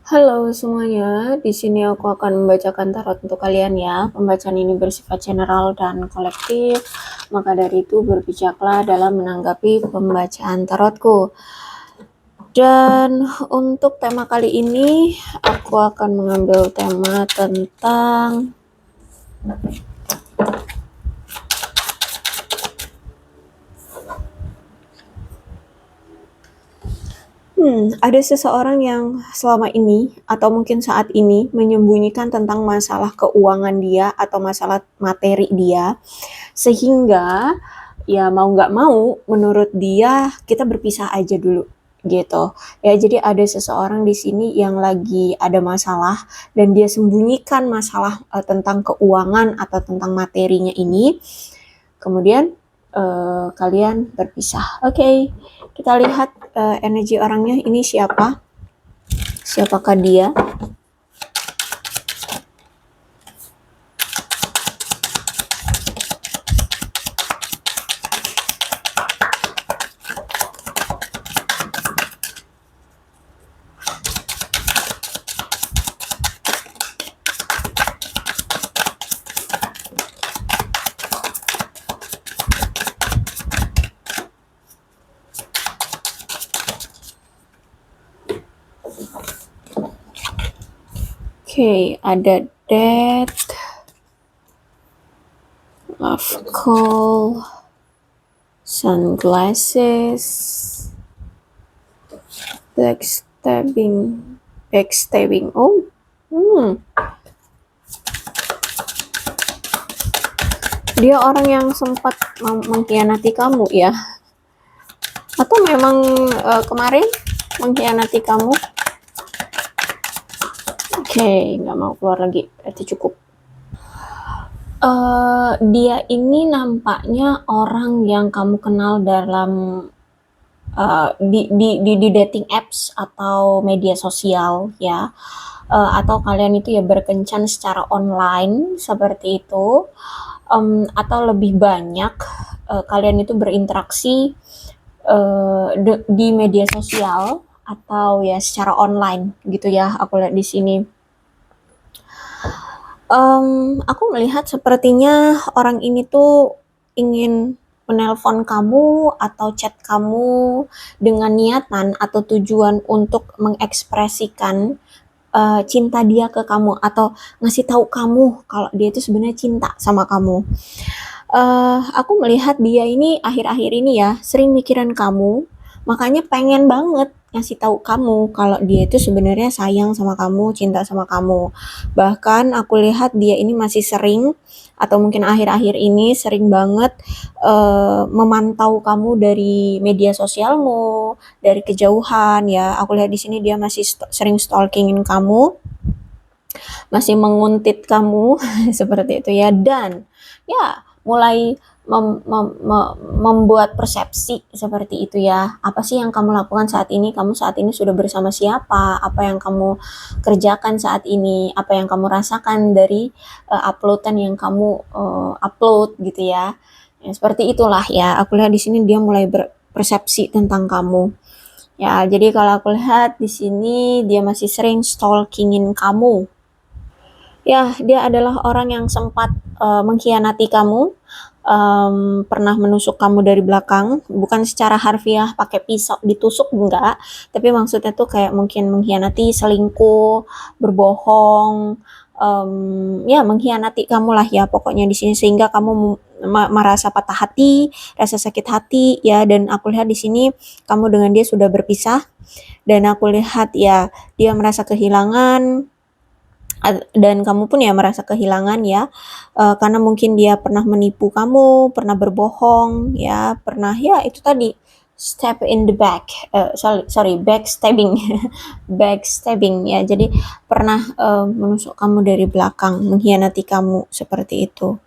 Halo semuanya, di sini aku akan membacakan tarot untuk kalian ya. Pembacaan ini bersifat general dan kolektif, maka dari itu berbijaklah dalam menanggapi pembacaan tarotku. Dan untuk tema kali ini, aku akan mengambil tema tentang ada seseorang yang selama ini atau mungkin saat ini menyembunyikan tentang masalah keuangan dia atau masalah materi dia, sehingga ya mau nggak mau menurut dia kita berpisah aja dulu gitu ya. Jadi ada seseorang di sini yang lagi ada masalah dan dia sembunyikan masalah tentang keuangan atau tentang materinya ini, kemudian kalian berpisah. Oke, kita lihat energi orangnya ini siapakah dia. Oke, ada death, love call, sunglasses, backstabbing. Oh, dia orang yang sempat mengkhianati kamu ya? Atau memang kemarin mengkhianati kamu? Oke, nggak mau keluar lagi, berarti cukup. Dia ini nampaknya orang yang kamu kenal dalam di dating apps atau media sosial ya, atau kalian itu ya berkencan secara online seperti itu, atau lebih banyak kalian itu berinteraksi di media sosial atau ya secara online gitu ya. Aku lihat di sini. Aku melihat sepertinya orang ini tuh ingin menelpon kamu atau chat kamu dengan niatan atau tujuan untuk mengekspresikan cinta dia ke kamu atau ngasih tahu kamu kalau dia itu sebenarnya cinta sama kamu. Aku melihat dia ini akhir-akhir ini ya sering mikirin kamu, makanya pengen banget ngasih tahu kamu kalau dia itu sebenarnya sayang sama kamu, cinta sama kamu. Bahkan aku lihat dia ini masih sering atau mungkin akhir-akhir ini sering banget memantau kamu dari media sosialmu, dari kejauhan ya. Aku lihat di sini dia masih sering stalkingin kamu, masih menguntit kamu seperti itu ya. Dan ya mulai membuat persepsi seperti itu ya. Apa sih yang kamu lakukan saat ini? Kamu saat ini sudah bersama siapa? Apa yang kamu kerjakan saat ini? Apa yang kamu rasakan dari uploadan yang kamu upload gitu ya. Ya seperti itulah ya. Aku lihat di sini dia mulai berpersepsi tentang kamu. Ya, jadi kalau aku lihat di sini dia masih sering stalkingin kamu. Ya, dia adalah orang yang sempat mengkhianati kamu, pernah menusuk kamu dari belakang, bukan secara harfiah pakai pisau ditusuk enggak, tapi maksudnya tuh kayak mungkin mengkhianati, selingkuh, berbohong, ya mengkhianati kamu lah ya pokoknya di sini sehingga kamu merasa patah hati, rasa sakit hati ya. Dan aku lihat di sini kamu dengan dia sudah berpisah dan aku lihat ya dia merasa kehilangan dan kamu pun ya merasa kehilangan ya, karena mungkin dia pernah menipu kamu, pernah berbohong ya, pernah ya itu tadi stab in the back, sorry backstabbing backstabbing ya. Jadi pernah menusuk kamu dari belakang, mengkhianati kamu seperti itu.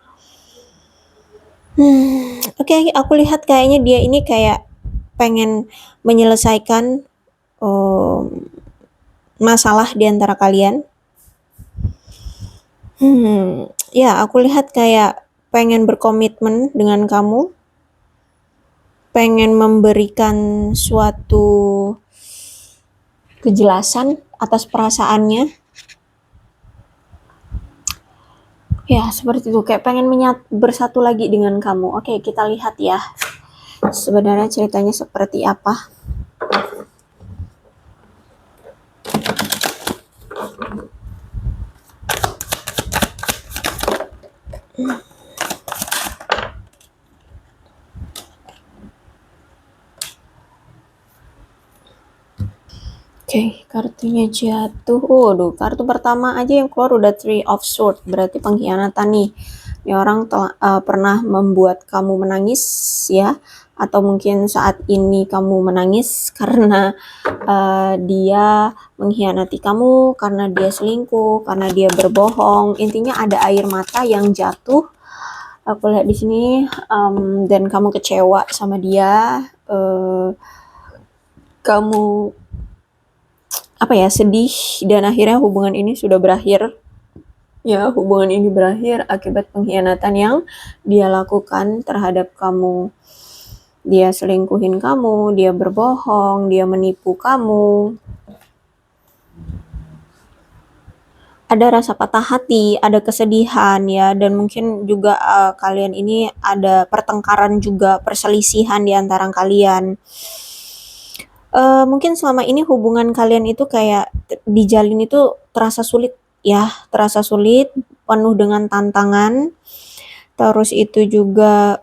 Oke, aku lihat kayaknya dia ini kayak pengen menyelesaikan masalah di antara kalian. Ya aku lihat kayak pengen berkomitmen dengan kamu, pengen memberikan suatu kejelasan atas perasaannya. Ya, seperti itu, kayak pengen bersatu lagi dengan kamu. Oke, kita lihat ya. Sebenarnya ceritanya seperti apa? Oke, kartunya jatuh. Waduh, kartu pertama aja yang keluar udah Three of Swords, berarti pengkhianatan nih. Ini orang pernah membuat kamu menangis ya, atau mungkin saat ini kamu menangis karena dia mengkhianati kamu, karena dia selingkuh, karena dia berbohong. Intinya ada air mata yang jatuh. Aku lihat di sini, dan kamu kecewa sama dia. Kamu sedih, dan akhirnya hubungan ini sudah berakhir. Ya, hubungan ini berakhir akibat pengkhianatan yang dia lakukan terhadap kamu. Dia selingkuhin kamu, dia berbohong, dia menipu kamu. Ada rasa patah hati, ada kesedihan ya, dan mungkin juga kalian ini ada pertengkaran juga, perselisihan di antara kalian. Mungkin selama ini hubungan kalian itu kayak dijalin itu terasa sulit ya, terasa sulit, penuh dengan tantangan. Terus itu juga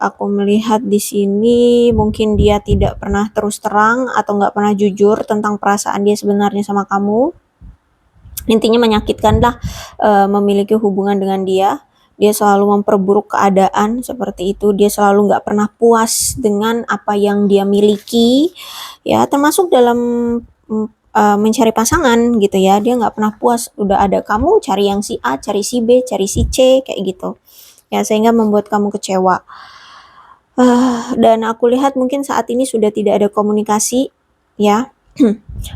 aku melihat di sini mungkin dia tidak pernah terus terang atau nggak pernah jujur tentang perasaan dia sebenarnya sama kamu. Intinya menyakitkan lah memiliki hubungan dengan dia. Dia selalu memperburuk keadaan seperti itu. Dia selalu nggak pernah puas dengan apa yang dia miliki, ya, termasuk dalam mencari pasangan gitu ya. Dia nggak pernah puas. Udah ada kamu, cari yang si A, cari si B, cari si C, kayak gitu. Ya, sehingga membuat kamu kecewa. Dan aku lihat mungkin saat ini sudah tidak ada komunikasi, ya.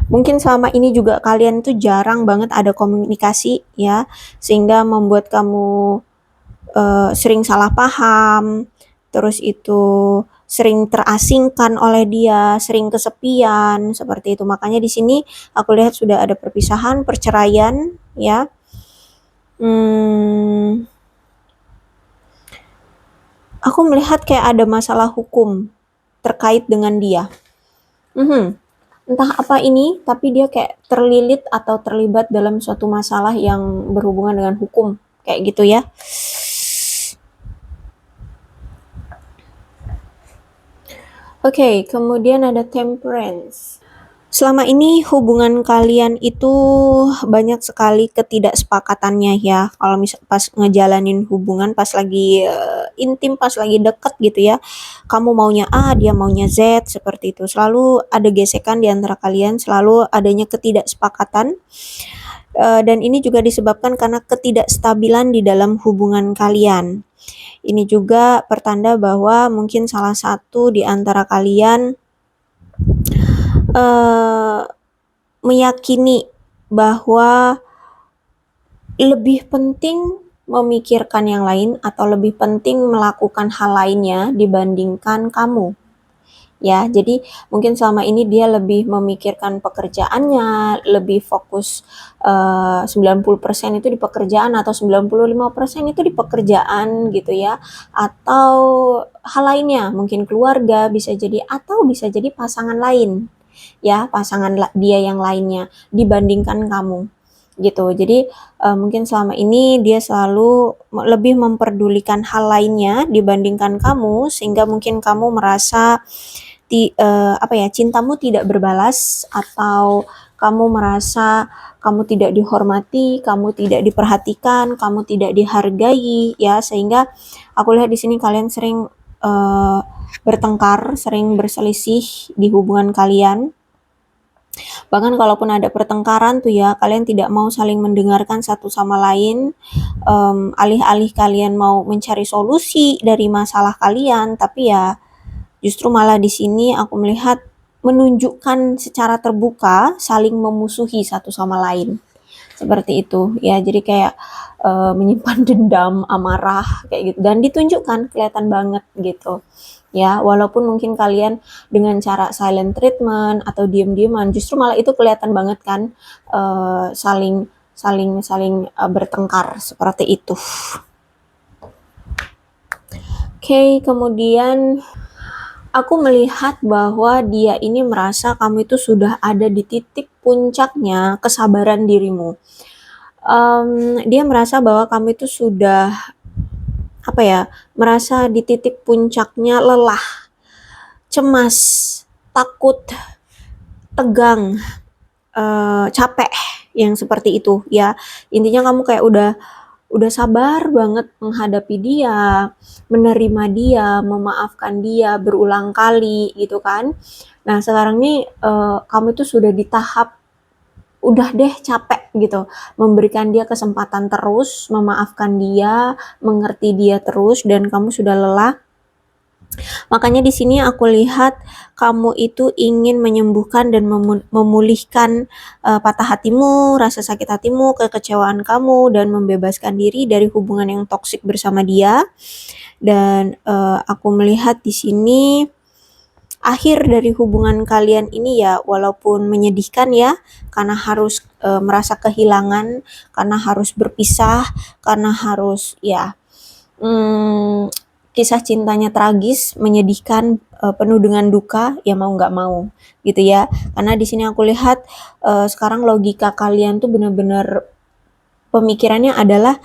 Mungkin selama ini juga kalian tuh jarang banget ada komunikasi, ya, sehingga membuat kamu sering salah paham, terus itu sering terasingkan oleh dia, sering kesepian, seperti itu. Makanya di sini aku lihat sudah ada perpisahan, perceraian, ya. Aku melihat kayak ada masalah hukum terkait dengan dia. Entah apa ini, tapi dia kayak terlilit atau terlibat dalam suatu masalah yang berhubungan dengan hukum, kayak gitu ya. Oke, kemudian ada Temperance. Selama ini hubungan kalian itu banyak sekali ketidaksepakatannya ya. Kalau misal pas ngejalanin hubungan, pas lagi intim, pas lagi deket gitu ya. Kamu maunya A, dia maunya Z, seperti itu. Selalu ada gesekan di antara kalian, selalu adanya ketidaksepakatan. Dan ini juga disebabkan karena ketidakstabilan di dalam hubungan kalian. Ini juga pertanda bahwa mungkin salah satu di antara kalian meyakini bahwa lebih penting memikirkan yang lain atau lebih penting melakukan hal lainnya dibandingkan kamu. Ya, jadi mungkin selama ini dia lebih memikirkan pekerjaannya, lebih fokus 90% itu di pekerjaan atau 95% itu di pekerjaan gitu ya. Atau hal lainnya, mungkin keluarga bisa jadi, atau bisa jadi pasangan lain. Ya, pasangan dia yang lainnya dibandingkan kamu gitu. Jadi mungkin selama ini dia selalu lebih memperdulikan hal lainnya dibandingkan kamu, sehingga mungkin kamu merasa cintamu tidak berbalas, atau kamu merasa kamu tidak dihormati, kamu tidak diperhatikan, kamu tidak dihargai, ya, sehingga aku lihat di sini kalian sering bertengkar, sering berselisih di hubungan kalian. Bahkan kalaupun ada pertengkaran tuh ya, kalian tidak mau saling mendengarkan satu sama lain, alih-alih kalian mau mencari solusi dari masalah kalian, tapi ya justru malah di sini aku melihat menunjukkan secara terbuka saling memusuhi satu sama lain. Seperti itu ya, jadi kayak menyimpan dendam, amarah kayak gitu, dan ditunjukkan, kelihatan banget gitu. ya. Walaupun mungkin kalian dengan cara silent treatment atau diam-diaman, justru malah itu kelihatan banget kan, saling saling saling bertengkar seperti itu. Oke, kemudian aku melihat bahwa dia ini merasa kamu itu sudah ada di titik puncaknya kesabaran dirimu. Dia merasa bahwa kamu itu sudah merasa di titik puncaknya lelah, cemas, takut, tegang, capek, yang seperti itu ya. Intinya kamu kayak udah sabar banget menghadapi dia, menerima dia, memaafkan dia berulang kali gitu kan. Nah sekarang nih kamu itu sudah di tahap udah deh capek gitu, memberikan dia kesempatan terus, memaafkan dia, mengerti dia terus, dan kamu sudah lelah. Makanya di sini aku lihat kamu itu ingin menyembuhkan dan memulihkan patah hatimu, rasa sakit hatimu, kekecewaan kamu, dan membebaskan diri dari hubungan yang toksik bersama dia. Dan aku melihat di sini akhir dari hubungan kalian ini ya walaupun menyedihkan ya, karena harus merasa kehilangan, karena harus berpisah, karena harus ya kisah cintanya tragis, menyedihkan, penuh dengan duka, ya mau nggak mau gitu ya. Karena di sini aku lihat sekarang logika kalian tuh bener-bener pemikirannya adalah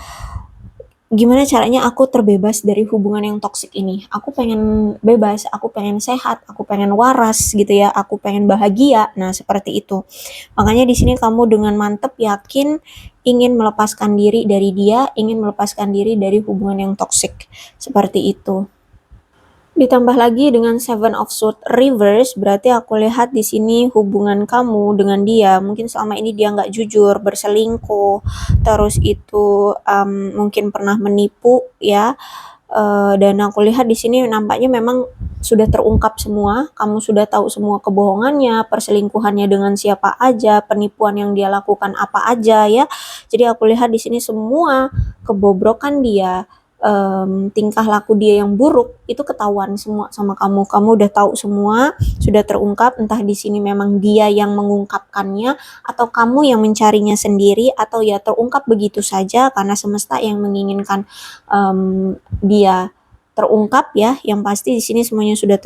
gimana caranya aku terbebas dari hubungan yang toksik ini. Aku pengen bebas, aku pengen sehat, aku pengen waras gitu ya, aku pengen bahagia. Nah, seperti itu. Makanya di sini kamu dengan mantep yakin ingin melepaskan diri dari dia, ingin melepaskan diri dari hubungan yang toksik. Seperti itu. Ditambah lagi dengan Seven of Swords reverse, berarti aku lihat di sini hubungan kamu dengan dia, mungkin selama ini dia nggak jujur, berselingkuh, terus itu mungkin pernah menipu ya, dan aku lihat di sini nampaknya memang sudah terungkap semua, kamu sudah tahu semua kebohongannya, perselingkuhannya dengan siapa aja, penipuan yang dia lakukan apa aja ya. Jadi aku lihat di sini semua kebobrokan dia, tingkah laku dia yang buruk itu ketahuan semua sama kamu. Kamu udah tahu semua, sudah terungkap, entah di sini memang dia yang mengungkapkannya atau kamu yang mencarinya sendiri, atau ya terungkap begitu saja karena semesta yang menginginkan dia terungkap ya. Yang pasti di sini semuanya sudah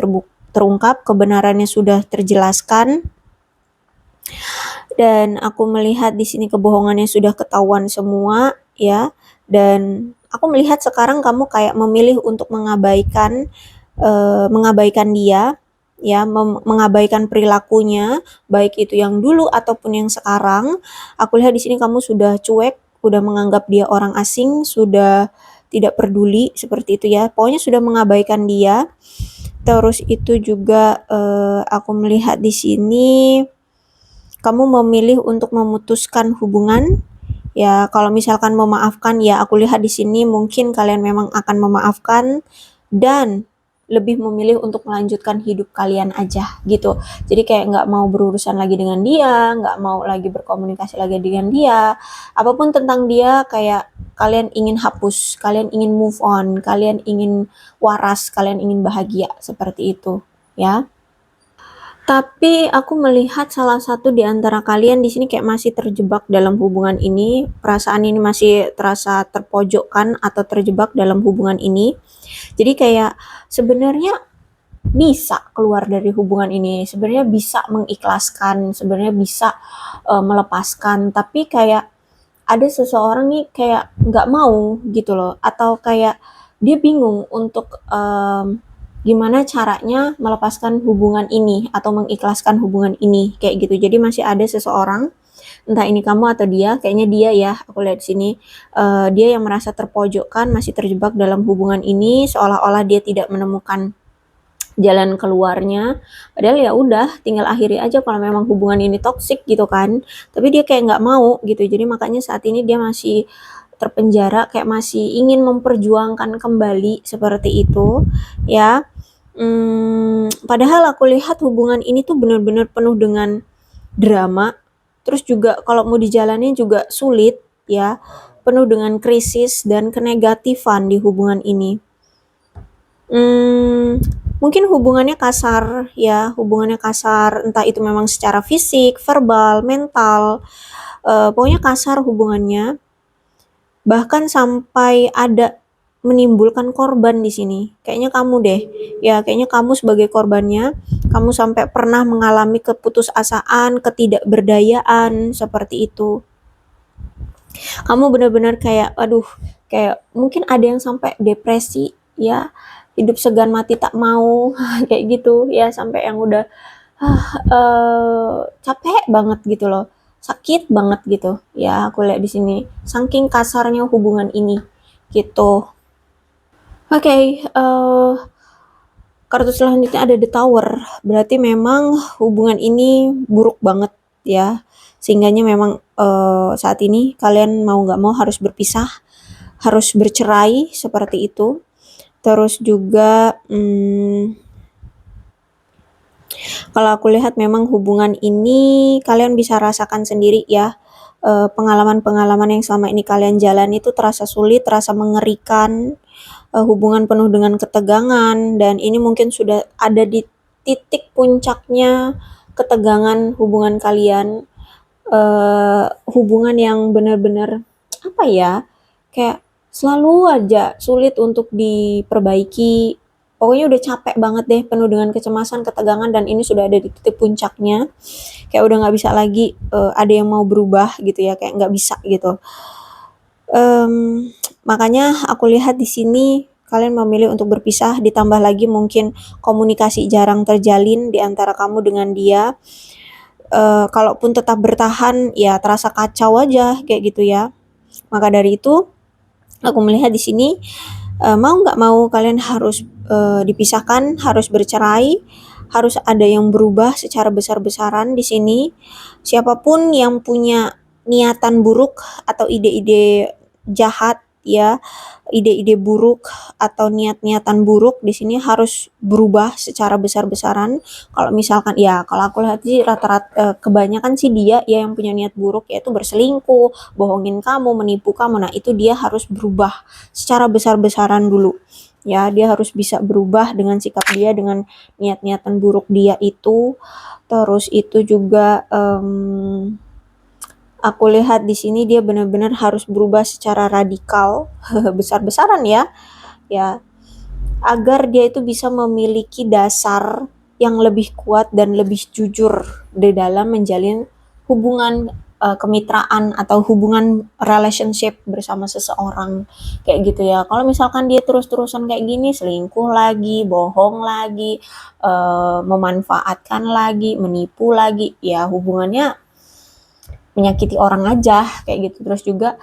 terungkap, kebenarannya sudah terjelaskan. Dan aku melihat di sini kebohongannya sudah ketahuan semua ya. Dan aku melihat sekarang kamu kayak memilih untuk mengabaikan dia ya, mengabaikan perilakunya, baik itu yang dulu ataupun yang sekarang. Aku lihat di sini kamu sudah cuek, udah menganggap dia orang asing, sudah tidak peduli seperti itu ya. Pokoknya sudah mengabaikan dia. Terus itu juga aku melihat di sini kamu memilih untuk memutuskan hubungan. Ya, kalau misalkan memaafkan ya aku lihat di sini mungkin kalian memang akan memaafkan dan lebih memilih untuk melanjutkan hidup kalian aja gitu. Jadi kayak nggak mau berurusan lagi dengan dia, nggak mau lagi berkomunikasi lagi dengan dia. Apapun tentang dia kayak kalian ingin hapus, kalian ingin move on, kalian ingin waras, kalian ingin bahagia seperti itu ya. Tapi aku melihat salah satu di antara kalian di sini kayak masih terjebak dalam hubungan ini, perasaan ini masih terasa terpojokkan atau terjebak dalam hubungan ini. Jadi kayak sebenarnya bisa keluar dari hubungan ini, sebenarnya bisa mengikhlaskan, sebenarnya bisa melepaskan, tapi kayak ada seseorang nih kayak nggak mau gitu loh, atau kayak dia bingung untuk gimana caranya melepaskan hubungan ini atau mengikhlaskan hubungan ini kayak gitu. Jadi masih ada seseorang, entah ini kamu atau dia, kayaknya dia ya, aku lihat di sini dia yang merasa terpojokkan, masih terjebak dalam hubungan ini, seolah-olah dia tidak menemukan jalan keluarnya. Padahal ya udah, tinggal akhiri aja kalau memang hubungan ini toksik gitu kan. Tapi dia kayak nggak mau gitu. Jadi makanya saat ini dia masih terpenjara, kayak masih ingin memperjuangkan kembali seperti itu ya. Padahal aku lihat hubungan ini tuh benar-benar penuh dengan drama, terus juga kalau mau dijalani juga sulit ya, penuh dengan krisis dan kenegatifan di hubungan ini. Mungkin hubungannya kasar ya, hubungannya kasar, entah itu memang secara fisik, verbal, mental, pokoknya kasar hubungannya, bahkan sampai ada menimbulkan korban di sini. Kayaknya kamu deh, ya kayaknya kamu sebagai korbannya, kamu sampai pernah mengalami keputusasaan, ketidakberdayaan, seperti itu. Kamu benar-benar kayak, aduh, kayak mungkin ada yang sampai depresi, ya, hidup segan mati tak mau, kayak gitu, ya, sampai yang udah capek banget gitu loh, sakit banget gitu ya, aku lihat di sini saking kasarnya hubungan ini gitu. Oke, kartu selanjutnya ada The Tower, berarti memang hubungan ini buruk banget ya, sehingganya memang saat ini kalian mau nggak mau harus berpisah, harus bercerai seperti itu. Terus juga kalau aku lihat memang hubungan ini kalian bisa rasakan sendiri ya, pengalaman-pengalaman yang selama ini kalian jalani itu terasa sulit, terasa mengerikan, hubungan penuh dengan ketegangan, dan ini mungkin sudah ada di titik puncaknya ketegangan hubungan kalian, hubungan yang benar-benar apa ya, kayak selalu aja sulit untuk diperbaiki. Pokoknya udah capek banget deh, penuh dengan kecemasan, ketegangan, dan ini sudah ada di titik puncaknya. Kayak udah nggak bisa lagi ada yang mau berubah gitu ya, kayak nggak bisa gitu. Makanya aku lihat di sini kalian memilih untuk berpisah, ditambah lagi mungkin komunikasi jarang terjalin di antara kamu dengan dia. Kalaupun tetap bertahan, ya terasa kacau aja kayak gitu ya. Maka dari itu, aku melihat di sini mau nggak mau kalian harus dipisahkan, harus bercerai, harus ada yang berubah secara besar-besaran di sini. Siapapun yang punya niatan buruk atau ide-ide jahat ya, ide-ide buruk atau niat-niatan buruk di sini harus berubah secara besar-besaran. Kalau misalkan ya, kalau aku lihat sih rata-rata kebanyakan sih dia ya yang punya niat buruk, yaitu berselingkuh, bohongin kamu, menipu kamu. Nah, itu dia harus berubah secara besar-besaran dulu. Ya, dia harus bisa berubah dengan sikap dia, dengan niat-niatan buruk dia itu. Terus itu juga aku lihat di sini dia benar-benar harus berubah secara radikal, besar-besaran ya, ya, agar dia itu bisa memiliki dasar yang lebih kuat dan lebih jujur di dalam menjalin hubungan kemitraan atau hubungan relationship bersama seseorang kayak gitu ya. Kalau misalkan dia terus-terusan kayak gini, selingkuh lagi, bohong lagi, memanfaatkan lagi, menipu lagi, ya hubungannya menyakiti orang aja kayak gitu. Terus juga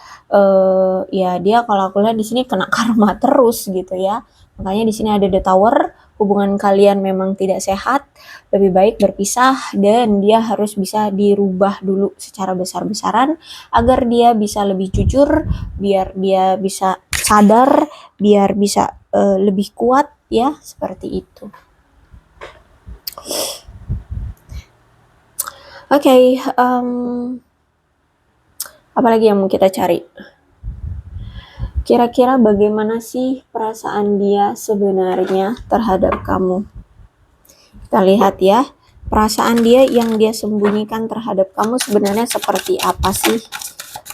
ya dia kalau aku lihat di sini kena karma terus gitu ya. Makanya di sini ada The Tower, hubungan kalian memang tidak sehat, lebih baik berpisah, dan dia harus bisa dirubah dulu secara besar-besaran agar dia bisa lebih jujur, biar dia bisa sadar, biar bisa lebih kuat ya, seperti itu. Oke, apalagi yang mau kita cari? Kira-kira bagaimana sih perasaan dia sebenarnya terhadap kamu? Kita lihat ya, perasaan dia yang dia sembunyikan terhadap kamu sebenarnya seperti apa sih?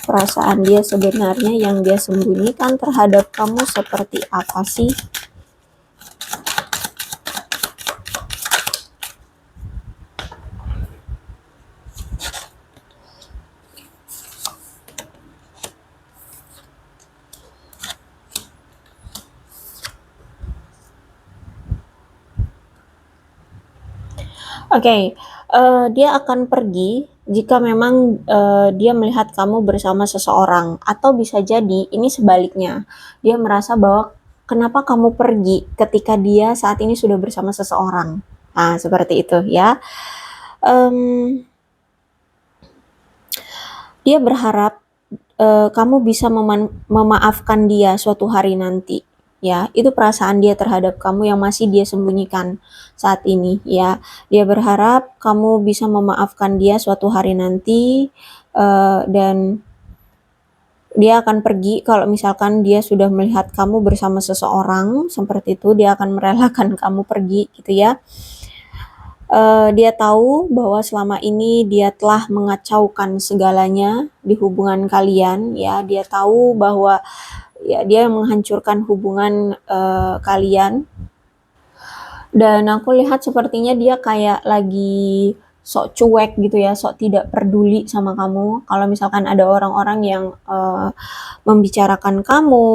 Perasaan dia sebenarnya yang dia sembunyikan terhadap kamu seperti apa sih? Oke, dia akan pergi jika memang dia melihat kamu bersama seseorang, atau bisa jadi ini sebaliknya, dia merasa bahwa kenapa kamu pergi ketika dia saat ini sudah bersama seseorang. Nah, seperti itu ya. Dia berharap kamu bisa memaafkan dia suatu hari nanti. Ya, itu perasaan dia terhadap kamu yang masih dia sembunyikan saat ini ya. Dia berharap kamu bisa memaafkan dia suatu hari nanti, dan Dia akan pergi kalau misalkan dia sudah melihat kamu bersama seseorang seperti itu, dia akan merelakan kamu pergi gitu ya. Dia tahu bahwa selama ini dia telah mengacaukan segalanya di hubungan kalian ya. Dia tahu bahwa ya dia menghancurkan hubungan kalian. Dan aku lihat sepertinya dia kayak lagi sok cuek gitu ya, sok tidak peduli sama kamu. Kalau misalkan ada orang-orang yang membicarakan kamu,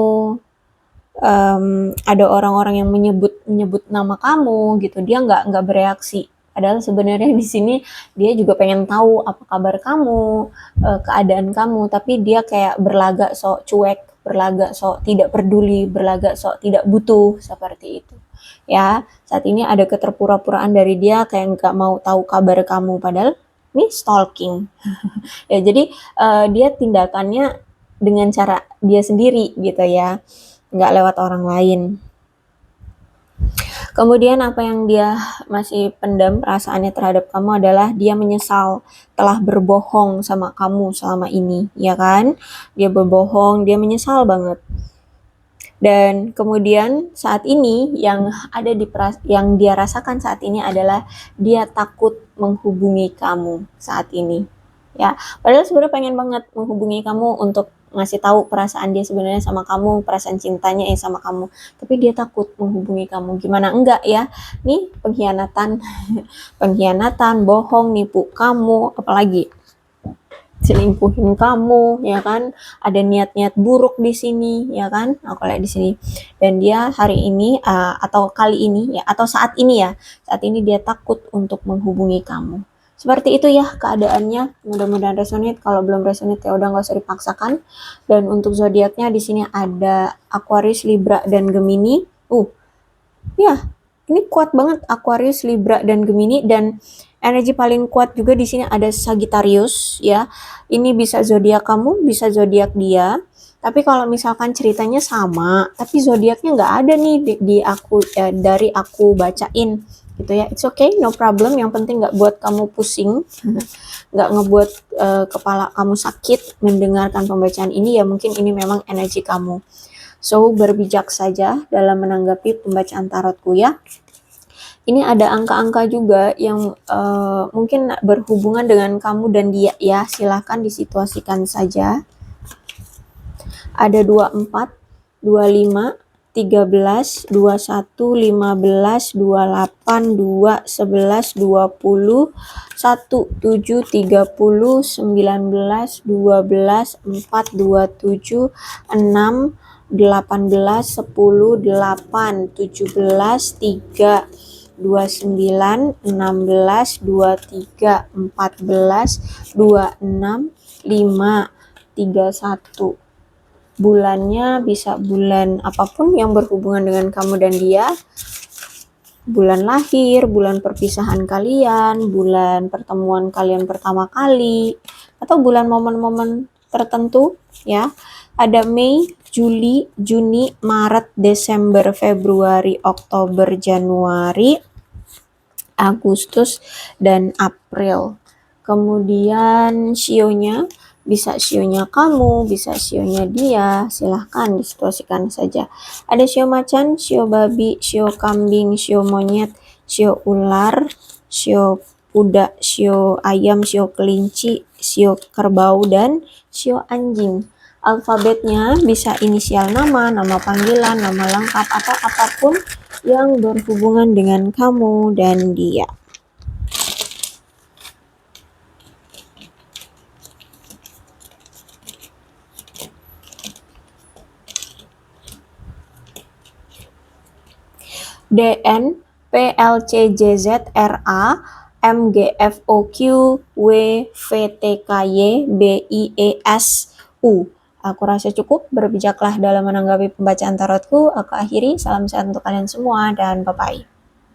ada orang-orang yang menyebut nama kamu gitu, dia nggak bereaksi. Padahal sebenarnya di sini dia juga pengen tahu apa kabar kamu, keadaan kamu, tapi dia kayak berlagak sok cuek, berlagak sok tidak peduli, berlagak sok tidak butuh seperti itu. Ya, saat ini ada keterpura-puraan dari dia kayak nggak mau tahu kabar kamu, padahal ini stalking. Ya, jadi dia tindakannya dengan cara dia sendiri gitu ya, nggak lewat orang lain. Kemudian apa yang dia masih pendam perasaannya terhadap kamu adalah dia menyesal telah berbohong sama kamu selama ini, ya kan? Dia berbohong, dia menyesal banget. Dan kemudian saat ini yang ada yang dia rasakan saat ini adalah dia takut menghubungi kamu saat ini. Ya, padahal sebenarnya pengen banget menghubungi kamu untuk ngasih tahu perasaan dia sebenarnya sama kamu, perasaan cintanya sama kamu. Tapi dia takut menghubungi kamu. Gimana enggak ya? Nih pengkhianatan, pengkhianatan, bohong, nipu kamu, apalagi selingkuhin kamu, ya kan? Ada niat-niat buruk di sini, ya kan? Aku lihat di sini. Dan dia hari ini atau kali ini ya, atau saat ini ya, saat ini dia takut untuk menghubungi kamu. Seperti itu ya keadaannya. Mudah-mudahan resonate. Kalau belum resonate ya udah nggak usah dipaksakan. Dan untuk zodiaknya di sini ada Aquarius, Libra, dan Gemini. Ya, ini kuat banget Aquarius, Libra, dan Gemini, dan energi paling kuat juga di sini ada Sagittarius ya. Ini bisa zodiak kamu, bisa zodiak dia. Tapi kalau misalkan ceritanya sama, tapi zodiaknya nggak ada nih di aku dari aku bacain gitu ya. It's okay, no problem. Yang penting nggak buat kamu pusing, nggak ngebuat kepala kamu sakit mendengarkan pembacaan ini ya. Mungkin ini memang energi kamu. So, berbijak saja dalam menanggapi pembacaan tarotku ya. Ini ada angka-angka juga yang mungkin berhubungan dengan kamu dan dia ya. Silahkan disituasikan saja. Ada 24, 25, 13, 21, 15, 28, 2, 11, 20, 1, 7, 30, 19, 12, 4, 27, 6, 18, 10, 8, 17, 3, 29, 16, 23, 14, 26, 5, 31. Bulannya bisa bulan apapun yang berhubungan dengan kamu dan dia. Bulan lahir, bulan perpisahan kalian, bulan pertemuan kalian pertama kali, atau bulan momen-momen tertentu ya. Ada Mei, Juli, Juni, Maret, Desember, Februari, Oktober, Januari, Agustus, dan April. Kemudian sionya bisa sionya kamu, bisa sionya dia, silahkan disituasikan saja. Ada sio macan, sio babi, sio kambing, sio monyet, sio ular, sio kuda, sio ayam, sio kelinci, sio kerbau, dan sio anjing. Alfabetnya bisa inisial nama, nama panggilan, nama lengkap, atau apapun yang berhubungan dengan kamu dan dia. DN, PLCJZ, RA, MGFOQ, WVTKY, BIESU. Aku rasa cukup, berbijaklah dalam menanggapi pembacaan tarotku. Aku akhiri, salam sehat untuk kalian semua, dan bye-bye.